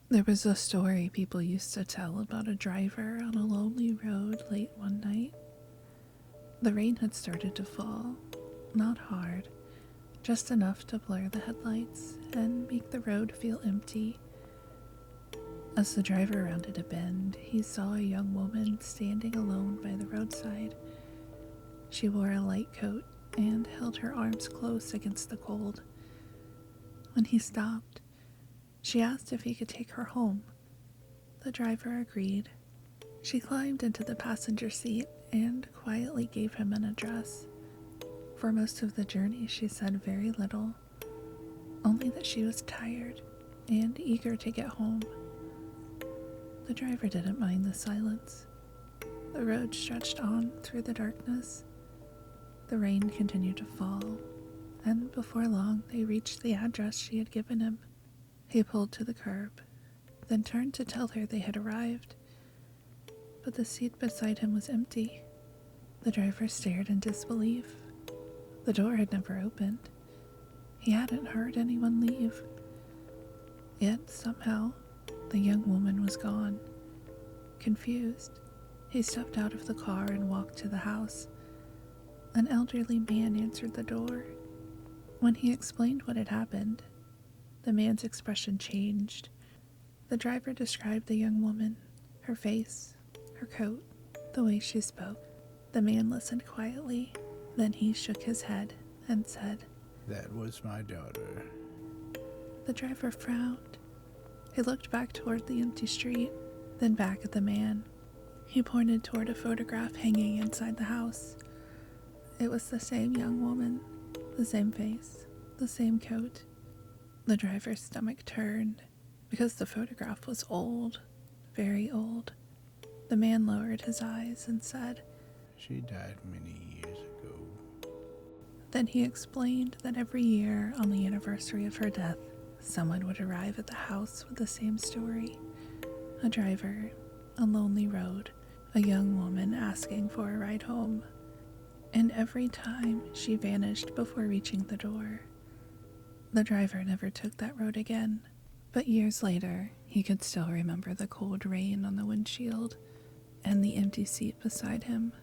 There was a story people used to tell about a driver on a lonely road late one night. The rain had started to fall, not hard, just enough to blur the headlights and make the road feel empty. As the driver rounded a bend, he saw a young woman standing alone by the roadside. She wore a light coat and held her arms close against the cold. When he stopped, she asked if he could take her home. The driver agreed. She climbed into the passenger seat and quietly gave him an address. For most of the journey, she said very little, only that she was tired and eager to get home. The driver didn't mind the silence. The road stretched on through the darkness. The rain continued to fall, and before long they reached the address she had given him. He pulled to the curb, then turned to tell her they had arrived, but the seat beside him was empty. The driver stared in disbelief. The door had never opened. He hadn't heard anyone leave. Yet somehow, the young woman was gone. Confused, he stepped out of the car and walked to the house. An elderly man answered the door. When he explained what had happened, the man's expression changed. The driver described the young woman, her face, her coat, the way she spoke. The man listened quietly, then he shook his head and said, "That was my daughter." The driver frowned. He looked back toward the empty street, then back at the man. He pointed toward a photograph hanging inside the house. It was the same young woman, the same face, the same coat. The driver's stomach turned, because the photograph was old, very old. The man lowered his eyes and said, "She died many years ago." Then he explained that every year on the anniversary of her death, someone would arrive at the house with the same story. A driver, a lonely road, a young woman asking for a ride home. And every time she vanished before reaching the door. The driver never took that road again, but years later, he could still remember the cold rain on the windshield and the empty seat beside him.